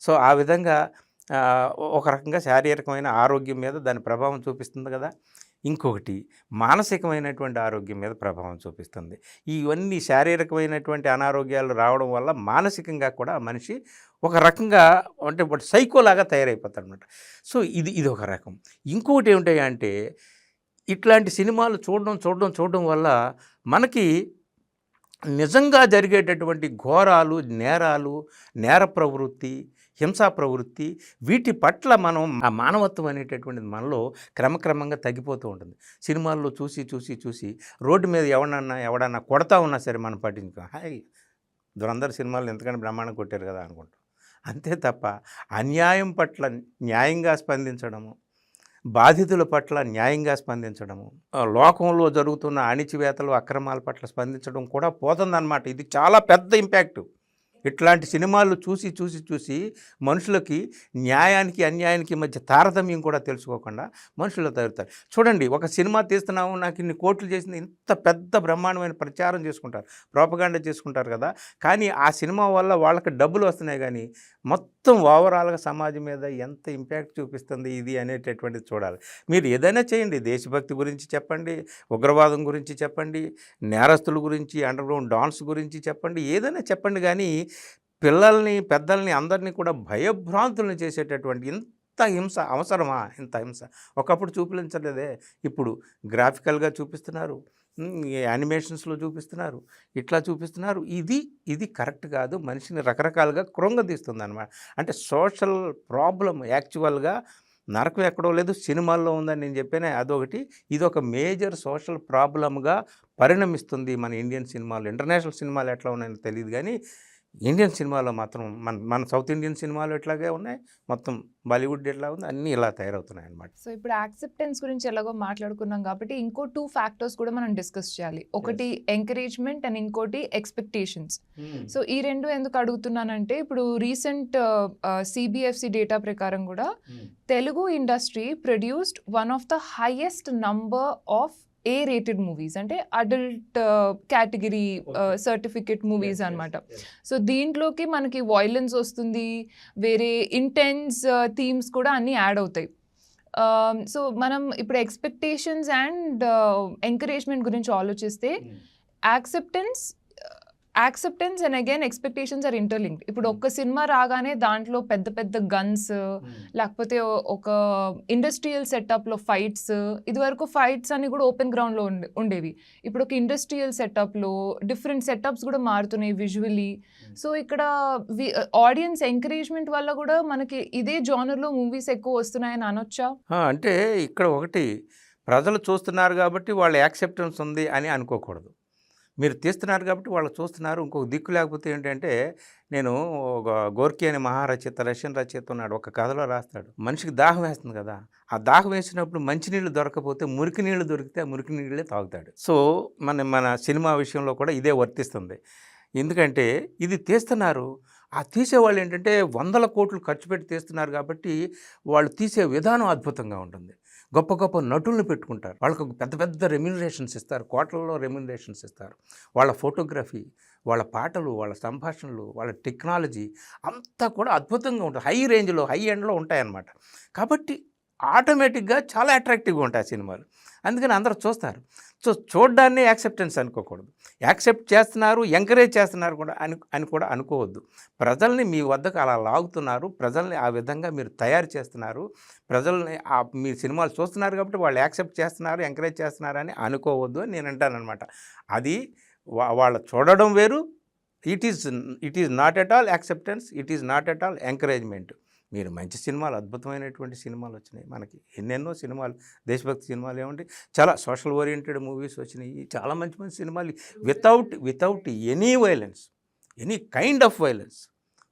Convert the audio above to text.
So ఆ విధంగా ఒక రకంగా శారీరకమైన ఆరోగ్యం మీద దాని ప్రభావం చూపిస్తుంది కదా. ఇంకొకటి మానసికమైనటువంటి ఆరోగ్యం మీద ప్రభావం చూపిస్తుంది. ఇవన్నీ శారీరకమైనటువంటి అనారోగ్యాలు రావడం వల్ల మానసికంగా కూడా మనిషి ఒక రకంగా అంటే ఇప్పుడు సైకోలాగా తయారైపోతాడనమాట. సో ఇది ఒక రకం. ఇంకొకటి ఏమిటంటే ఇట్లాంటి సినిమాలు చూడడం వల్ల మనకి నిజంగా జరిగేటటువంటి ఘోరాలు, నేరాలు, నేర ప్రవృత్తి, హింసా ప్రవృత్తి వీటి పట్ల మనం ఆ మానవత్వం అనేటటువంటిది మనలో క్రమక్రమంగా తగ్గిపోతూ ఉంటుంది. సినిమాల్లో చూసి రోడ్డు మీద ఎవడన్నా కొడతా ఉన్నా సరే మనం పట్టించుకో, హాయ్ దురంధర్ సినిమాలు ఎంతకంటే బ్రహ్మాండంగా కొట్టారు కదా అనుకుంటాం. అంతే తప్ప అన్యాయం పట్ల న్యాయంగా స్పందించడము, బాధితుల పట్ల న్యాయంగా స్పందించడము, లోకంలో జరుగుతున్న అణిచివేతలు, అక్రమాల పట్ల స్పందించడం కూడా పోతుందన్నమాట. ఇది చాలా పెద్ద ఇంపాక్టు. ఇట్లాంటి సినిమాలు చూసి మనుషులకి న్యాయానికి అన్యాయానికి మధ్య తారతమ్యం కూడా తెలుసుకోకుండా మనుషులు తయారుతారు. చూడండి, ఒక సినిమా తీస్తున్నాము, నాకు ఇన్ని కోట్లు చేసింది, ఇంత పెద్ద బ్రహ్మాండమైన ప్రచారం చేసుకుంటారు, ప్రోపగాండా చేసుకుంటారు కదా. కానీ ఆ సినిమా వల్ల వాళ్ళకి డబ్బులు వస్తున్నాయి, కానీ మొత్తం ఓవరాల్గా సమాజం మీద ఎంత ఇంపాక్ట్ చూపిస్తుంది ఇది అనేటటువంటిది చూడాలి. మీరు ఏదైనా చేయండి, దేశభక్తి గురించి చెప్పండి, ఉగ్రవాదం గురించి చెప్పండి, నేరస్తుల గురించి, అండర్గ్రౌండ్ డాన్స్ గురించి చెప్పండి, ఏదైనా చెప్పండి. కానీ పిల్లల్ని, పెద్దల్ని, అందరినీ కూడా భయభ్రాంతులను చేసేటటువంటి ఇంత హింస అవసరమా? ఇంత హింస ఒకప్పుడు చూపించలేదే, ఇప్పుడు గ్రాఫికల్గా చూపిస్తున్నారు, యానిమేషన్స్లో చూపిస్తున్నారు, ఇట్లా చూపిస్తున్నారు. ఇది కరెక్ట్ కాదు. మనిషిని రకరకాలుగా కృంగదీస్తుంది అన్నమాట. అంటే సోషల్ ప్రాబ్లం యాక్చువల్గా నరకం ఎక్కడో లేదు, సినిమాల్లో ఉందని నేను చెప్పానే అదొకటి. ఇదొక మేజర్ సోషల్ ప్రాబ్లమ్గా పరిణమిస్తుంది మన ఇండియన్ సినిమాలు. ఇంటర్నేషనల్ సినిమాలు ఎట్లా ఉన్నాయో తెలియదు, కానీ ఇండియన్ సినిమాలో మాత్రం మన సౌత్ ఇండియన్ సినిమాలు ఎట్లాగే ఉన్నాయి, మొత్తం బాలీవుడ్ ఎట్లా ఉంది, అన్నీ ఇలా తయారవుతున్నాయి అన్నమాట. సో ఇప్పుడు యాక్సెప్టెన్స్ గురించి ఎలాగో మాట్లాడుకున్నాం కాబట్టి ఇంకో 2 ఫ్యాక్టర్స్ కూడా మనం డిస్కస్ చేయాలి. ఒకటి ఎంకరేజ్మెంట్ అండ్ ఇంకోటి ఎక్స్పెక్టేషన్స్. సో ఈ రెండు ఎందుకు అడుగుతున్నానంటే, ఇప్పుడు రీసెంట్ సిబిఎఫ్సి డేటా ప్రకారం కూడా Telugu industry produced one of the highest number of A-rated movies, అంటే అడల్ట్ కేటగిరీ సర్టిఫికేట్ మూవీస్ అనమాట. సో దీంట్లోకి మనకి వైలెన్స్ వస్తుంది, వేరే ఇంటెన్స్ థీమ్స్ కూడా అన్నీ యాడ్ అవుతాయి. సో మనం ఇప్పుడు ఎక్స్పెక్టేషన్స్ అండ్ ఎంకరేజ్మెంట్ గురించి ఆలోచిస్తే acceptance and again expectations are interlinked. ఇప్పుడు ఒక్క సినిమా రాగానే దాంట్లో పెద్ద పెద్ద గన్స్, లేకపోతే ఒక ఇండస్ట్రియల్ సెటప్లో ఫైట్స్, ఇదివరకు ఫైట్స్ అన్ని కూడా ఓపెన్ గ్రౌండ్లో ఉండేవి. ఇప్పుడు ఒక ఇండస్ట్రియల్ సెటప్లో డిఫరెంట్ సెటప్స్ కూడా మారుతున్నాయి విజువల్లీ. సో ఇక్కడ ఆడియన్స్ ఎంకరేజ్మెంట్ వల్ల కూడా మనకి ఇదే జానర్లో మూవీస్ ఎక్కువ వస్తున్నాయని అనొచ్చా? అంటే ఇక్కడ ఒకటి, ప్రజలు చూస్తున్నారు కాబట్టి వాళ్ళ యాక్సెప్టెన్స్ ఉంది అని అనుకోకూడదు. మీరు తీస్తున్నారు కాబట్టి వాళ్ళు చూస్తున్నారు. ఇంకొక దిక్కు లేకపోతే ఏంటంటే, నేను ఒక గోర్కీ అనే మహారచయిత, రష్యన్ రచయిత ఉన్నాడు, ఒక కథలో రాస్తాడు, మనిషికి దాహం వేస్తుంది కదా, ఆ దాహం వేసినప్పుడు మంచినీళ్ళు దొరకకపోతే మురికి నీళ్ళు దొరికితే ఆ మురికి నీళ్ళే తాగుతాడు. సో మన సినిమా విషయంలో కూడా ఇదే వర్తిస్తుంది. ఎందుకంటే ఇది తీస్తున్నారు, ఆ తీసేవాళ్ళు ఏంటంటే 100 కోట్లు ఖర్చు పెట్టి తీస్తున్నారు కాబట్టి వాళ్ళు తీసే విధానం అద్భుతంగా ఉంటుంది. గొప్ప గొప్ప నటులను పెట్టుకుంటారు, వాళ్ళకు పెద్ద పెద్ద రెమ్యూనరేషన్స్ ఇస్తారు, కోట్లలో రెమ్యూనరేషన్స్ ఇస్తారు. వాళ్ళ ఫోటోగ్రఫీ, వాళ్ళ పాటలు, వాళ్ళ సంభాషణలు, వాళ్ళ టెక్నాలజీ అంతా కూడా అద్భుతంగా ఉంటుంది, హై రేంజ్లో, హై ఎండ్లో ఉంటాయన్నమాట. కాబట్టి ఆటోమేటిక్గా చాలా అట్రాక్టివ్గా ఉంటాయి ఆ సినిమాలు, అందుకని అందరూ చూస్తారు. సో చూడ్డాన్ని యాక్సెప్టెన్స్ అనుకోకూడదు. యాక్సెప్ట్ చేస్తున్నారు, ఎంకరేజ్ చేస్తున్నారు కూడా అని కూడా అనుకోవద్దు. ప్రజల్ని మీ వద్దకు అలా లాగుతున్నారు, ప్రజల్ని ఆ విధంగా మీరు తయారు చేస్తున్నారు, ప్రజల్ని మీ సినిమాలు చూస్తున్నారు కాబట్టి వాళ్ళు యాక్సెప్ట్ చేస్తున్నారు, ఎంకరేజ్ చేస్తున్నారు అని అనుకోవద్దు అని నేను అంటానన్నమాట. అది వాళ్ళు చూడడం వేరు. It is not at all acceptance, it is not at all encouragement. మీరు మంచి సినిమాలు, అద్భుతమైనటువంటి సినిమాలు వచ్చినాయి, మనకి ఎన్నెన్నో సినిమాలు, దేశభక్తి సినిమాలు ఏమండి, చాలా సోషల్ ఓరియంటెడ్ మూవీస్ వచ్చినాయి, చాలా మంచి మంచి సినిమాలు without any violence, any kind of violence.